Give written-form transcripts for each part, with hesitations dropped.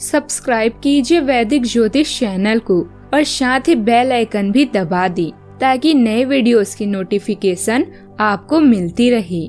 Subscribe कीजिए वैदिक ज्योतिष चैनल को और साथ ही बेल आइकन भी दबा दी ताकि नए वीडियोस की नोटिफिकेशन आपको मिलती रहे।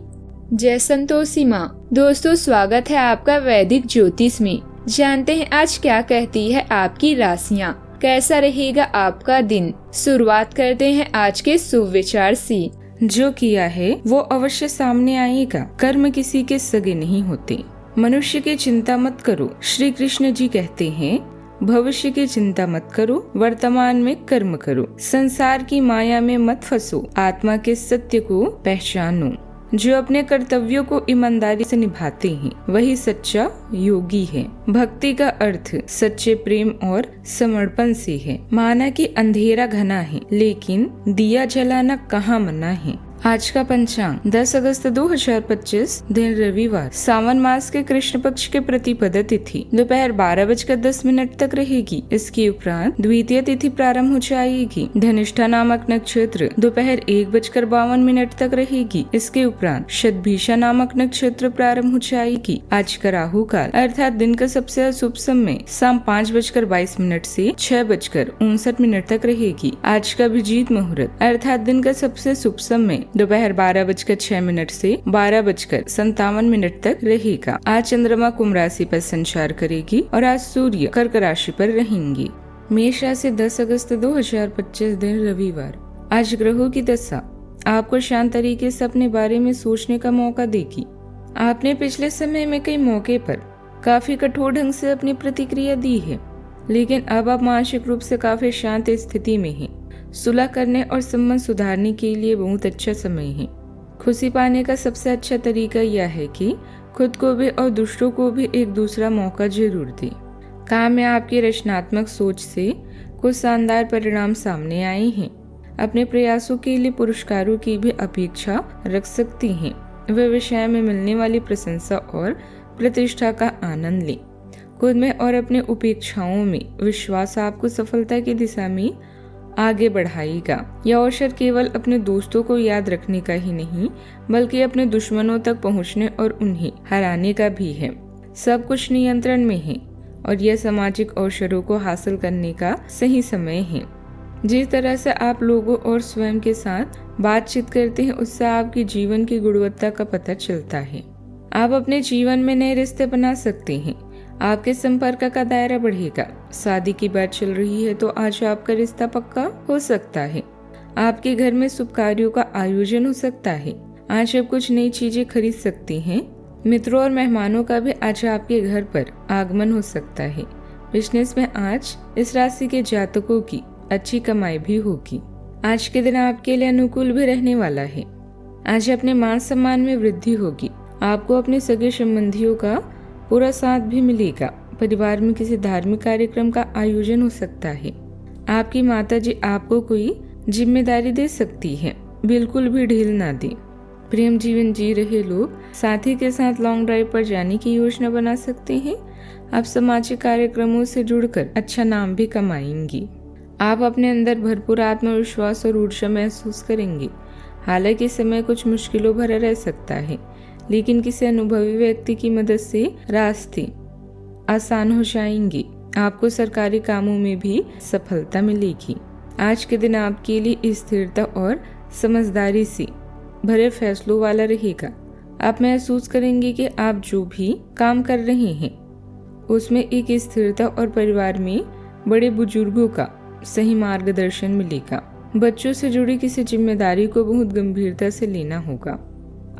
जय संतोषी माँ। दोस्तों, स्वागत है आपका वैदिक ज्योतिष में। जानते हैं आज क्या कहती है आपकी राशियाँ, कैसा रहेगा आपका दिन। शुरुआत करते हैं आज के शुभ विचार से। जो किया है वो अवश्य सामने आएगा। कर्म किसी के सगे नहीं होते। मनुष्य की चिंता मत करो। श्री कृष्ण जी कहते हैं, भविष्य की चिंता मत करो, वर्तमान में कर्म करो। संसार की माया में मत फंसो, आत्मा के सत्य को पहचानो। जो अपने कर्तव्यों को ईमानदारी से निभाते हैं वही सच्चा योगी है। भक्ति का अर्थ सच्चे प्रेम और समर्पण से है। माना कि अंधेरा घना है लेकिन दिया जलाना कहाँ मना है। आज का पंचांग 10 अगस्त 2025 दिन रविवार। सावन मास के कृष्ण पक्ष के प्रतिपदा तिथि दोपहर 12:10 तक रहेगी। इसके उपरांत द्वितीय तिथि प्रारंभ हो जाएगी। धनिष्ठा नामक नक्षत्र दोपहर 1:52 तक रहेगी। इसके उपरांत शतभिषा नामक नक्षत्र प्रारंभ हो जाएगी। आज का राहु काल अर्थात दिन का सबसे अशुभ समय शाम 5:22 से 6:59 तक रहेगी। आज का अभिजीत मुहूर्त अर्थात दिन का सबसे शुभ समय दोपहर 12:06 से 12:57 तक रहेगा। आज चंद्रमा कुंभ राशि पर संचार करेगी और आज सूर्य कर्क राशि पर रहेंगी। मेष राशि 10 अगस्त 2025 दिन रविवार। आज ग्रहों की दशा आपको शांत तरीके से अपने बारे में सोचने का मौका देगी। आपने पिछले समय में कई मौके पर काफी कठोर ढंग से अपनी प्रतिक्रिया दी है, लेकिन अब आप मानसिक रूप से काफी शांत स्थिति में हैं। सुलह करने और संबंध सुधारने के लिए बहुत अच्छा समय है। खुशी पाने का सबसे अच्छा तरीका यह है कि खुद को भी और दूसरों को भी एक दूसरा मौका जरूर दें। काम में आपकी रचनात्मक सोच से कुछ शानदार परिणाम सामने आए हैं। अपने प्रयासों के लिए पुरस्कारों की भी अपेक्षा रख सकती हैं। वे विषय में मिलने वाली प्रशंसा और प्रतिष्ठा का आनंद लें। खुद में और अपने उपेक्षाओं में विश्वास आपको सफलता की दिशा में आगे बढ़ाएगा। यह अवसर केवल अपने दोस्तों को याद रखने का ही नहीं बल्कि अपने दुश्मनों तक पहुंचने और उन्हें हराने का भी है। सब कुछ नियंत्रण में है और यह सामाजिक अवसरों को हासिल करने का सही समय है। जिस तरह से आप लोगों और स्वयं के साथ बातचीत करते हैं उससे आपकी जीवन की गुणवत्ता का पता चलता है। आप अपने जीवन में नए रिश्ते बना सकते हैं। आपके संपर्क का दायरा बढ़ेगा। शादी की बात चल रही है तो आज आपका रिश्ता पक्का हो सकता है। आपके घर में शुभ कार्यों का आयोजन हो सकता है। आज आप कुछ नई चीजें खरीद सकती हैं। मित्रों और मेहमानों का भी आज आपके घर पर आगमन हो सकता है। बिजनेस में आज इस राशि के जातकों की अच्छी कमाई भी होगी। आज के दिन आपके लिए अनुकूल भी रहने वाला है। आज अपने मान सम्मान में वृद्धि होगी। आपको अपने सगे संबंधियों का पूरा साथ भी मिलेगा। परिवार में किसी धार्मिक कार्यक्रम का आयोजन हो सकता है। आपकी माताजी आपको कोई जिम्मेदारी दे सकती है, बिल्कुल भी ढील ना दे। प्रेम जीवन जी रहे लोग साथी के साथ लॉन्ग ड्राइव पर जाने की योजना बना सकते हैं। आप सामाजिक कार्यक्रमों से जुड़कर अच्छा नाम भी कमाएंगी। आप अपने अंदर भरपूर आत्मविश्वास और ऊर्जा महसूस करेंगे। हालांकि समय कुछ मुश्किलों भरा रह सकता है, लेकिन किसी अनुभवी व्यक्ति की मदद से रास्ते आसान हो जाएंगे। आपको सरकारी कामों में भी सफलता मिलेगी। आज के दिन आपके लिए स्थिरता और समझदारी से भरे फैसलों वाला रहेगा। आप महसूस करेंगे कि आप जो भी काम कर रहे हैं उसमें एक स्थिरता और परिवार में बड़े बुजुर्गों का सही मार्गदर्शन मिलेगा। बच्चों से जुड़ी किसी जिम्मेदारी को बहुत गंभीरता से लेना होगा।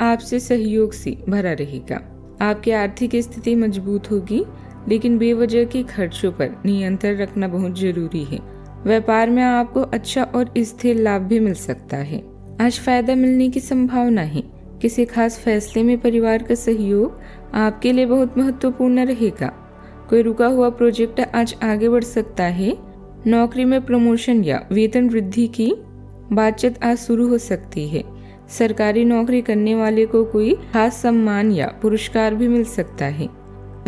आपसे सहयोग से भरा रहेगा। आपकी आर्थिक स्थिति मजबूत होगी, लेकिन बेवजह के खर्चों पर नियंत्रण रखना बहुत जरूरी है। व्यापार में आपको अच्छा और स्थिर लाभ भी मिल सकता है। आज फायदा मिलने की संभावना है। किसी खास फैसले में परिवार का सहयोग आपके लिए बहुत महत्वपूर्ण रहेगा। कोई रुका हुआ प्रोजेक्ट आज आगे बढ़ सकता है। नौकरी में प्रमोशन या वेतन वृद्धि की बातचीत आज शुरू हो सकती है। सरकारी नौकरी करने वाले को कोई खास सम्मान या पुरस्कार भी मिल सकता है।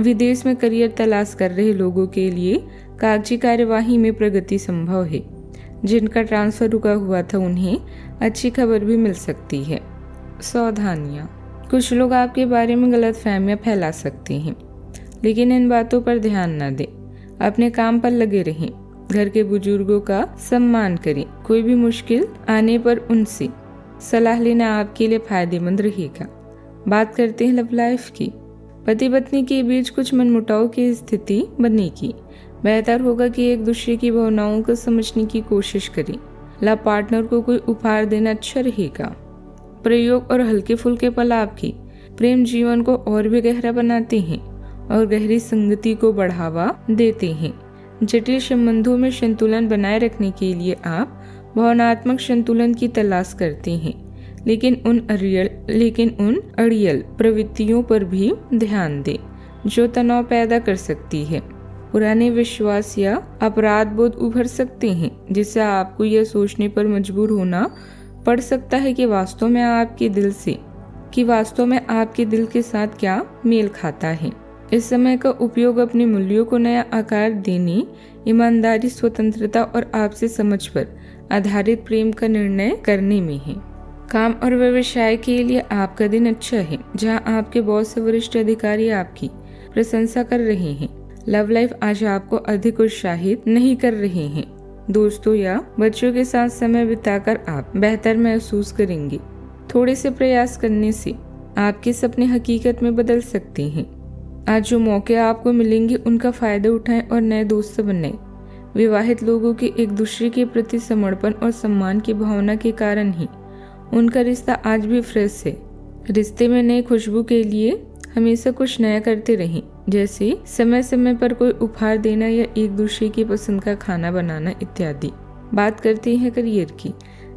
विदेश में करियर तलाश कर रहे लोगों के लिए कागजी कार्यवाही में प्रगति संभव है। जिनका ट्रांसफर रुका हुआ था उन्हें अच्छी खबर भी मिल सकती है। सावधानियां, कुछ लोग आपके बारे में गलत फहमियां फैला सकते हैं। लेकिन इन बातों पर ध्यान न दें। अपने काम पर लगे रहें। घर के बुजुर्गों का सम्मान करें। कोई भी मुश्किल आने पर उनसे सलाह लेना आपके लिए फायदेमंद रहेगा। बात करते हैं लव लाइफ की। पति पत्नी के बीच कुछ मनमुटाव की स्थिति बनेगी। बेहतर होगा कि एक दूसरे की भावनाओं को समझने की कोशिश करें। लव पार्टनर को कोई उपहार देना अच्छा रहेगा। प्रयोग और हल्के फुल्के पल आपकी प्रेम जीवन को और भी गहरा बनाते हैं और गहरी संगति को बढ़ावा देते हैं। जटिल संबंधों में संतुलन बनाए रखने के लिए आप भावनात्मक संतुलन की तलाश करते हैं, लेकिन उन अड़ियल प्रवृत्तियों पर भी ध्यान दें जो तनाव पैदा कर सकती है। पुराने विश्वास या अपराध बोध उभर सकते हैं, जिससे आपको यह सोचने पर मजबूर होना पड़ सकता है कि वास्तव में आपके दिल के साथ क्या मेल खाता है। इस समय का उपयोग अपने मूल्यों को नया आकार देने, ईमानदारी, स्वतंत्रता और आपसी समझ पर आधारित प्रेम का निर्णय करने में है। काम और व्यवसाय के लिए आपका दिन अच्छा है, जहां आपके बॉस से वरिष्ठ अधिकारी आपकी प्रशंसा कर रहे हैं। लव लाइफ आज आपको अधिक उत्साहित नहीं कर रहे हैं। दोस्तों या बच्चों के साथ समय बिताकर आप बेहतर महसूस करेंगे। थोड़े से प्रयास करने से आपके सपने हकीकत में बदल सकते हैं। आज जो मौके आपको मिलेंगे उनका फायदा उठाएं और नए दोस्त बनाएं। विवाहित लोगों के एक दूसरे के प्रति समर्पण और सम्मान की भावना के कारण ही उनका रिश्ता आज भी फ्रेश है। रिश्ते में नई खुशबू के लिए हमेशा कुछ नया करते रहें, जैसे समय समय पर कोई उपहार देना या एक दूसरे की पसंद का खाना बनाना इत्यादि। बात करते हैं करियर की।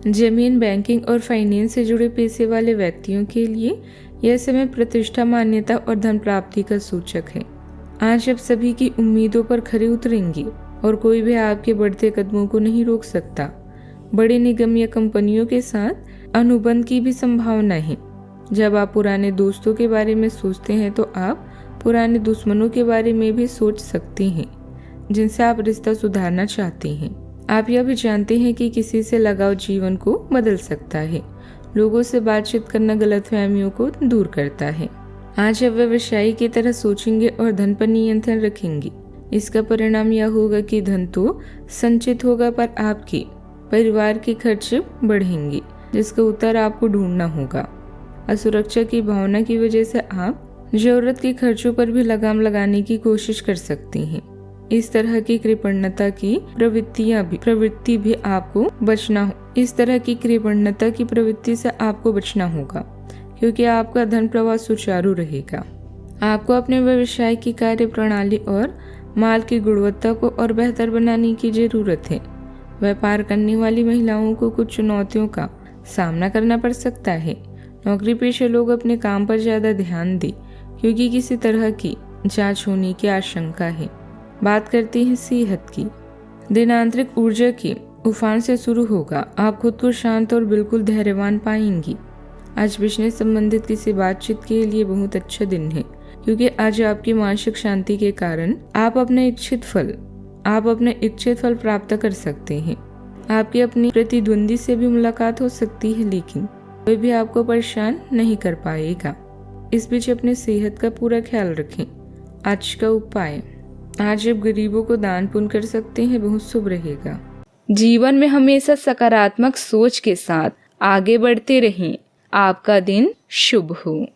जमीन, बैंकिंग और फाइनेंस से जुड़े पेशे वाले व्यक्तियों के लिए यह समय प्रतिष्ठा, मान्यता और धन प्राप्ति का सूचक है। आज आप सभी की उम्मीदों पर खरे उतरेंगे और कोई भी आपके बढ़ते कदमों को नहीं रोक सकता। बड़े निगम या कंपनियों के साथ अनुबंध की भी संभावना है। जब आप पुराने दोस्तों के बारे में सोचते हैं तो आप पुराने दुश्मनों के बारे में भी सोच सकते हैं, जिनसे आप रिश्ता सुधारना चाहते हैं। आप यह भी जानते हैं कि किसी से लगाव जीवन को बदल सकता है। लोगों से बातचीत करना गलतफहमियों को दूर करता है। आज आप व्यवसायी की तरह सोचेंगे और धन पर नियंत्रण रखेंगे। इसका परिणाम यह होगा कि धन तो संचित होगा, पर आपके परिवार के खर्च बढ़ेंगे, जिसका उत्तर आपको ढूंढना होगा। असुरक्षा की भावना की वजह से आप जरूरत के खर्चों पर भी लगाम लगाने की कोशिश कर सकते हैं। इस तरह की कृपणता की प्रवृत्ति से आपको बचना होगा, क्योंकि आपका धन प्रवाह सुचारू रहेगा। आपको अपने व्यवसाय की कार्य प्रणाली और माल की गुणवत्ता को और बेहतर बनाने की जरूरत है। व्यापार करने वाली महिलाओं को कुछ चुनौतियों का सामना करना पड़ सकता है। नौकरी पेशे लोग अपने काम पर ज्यादा ध्यान दें, क्योंकि किसी तरह की जांच होने की आशंका है। बात करते हैं सेहत की। दिन आंतरिक ऊर्जा के उफान से शुरू होगा। आप खुद को शांत और बिल्कुल धैर्यवान पाएंगी। आज बिजनेस संबंधित किसी बातचीत के लिए बहुत अच्छा दिन है, क्योंकि आज आपकी मानसिक शांति के कारण आप अपने इच्छित फल प्राप्त कर सकते हैं। आपकी अपनी प्रतिद्वंदी से भी मुलाकात हो सकती है, लेकिन कोई भी आपको परेशान नहीं कर पाएगा। इस बीच अपने सेहत का पूरा ख्याल रखें। आज का उपाय, आज आप गरीबों को दान पुण्य कर सकते हैं, बहुत शुभ रहेगा। जीवन में हमेशा सकारात्मक सोच के साथ आगे बढ़ते रहें। आपका दिन शुभ हो।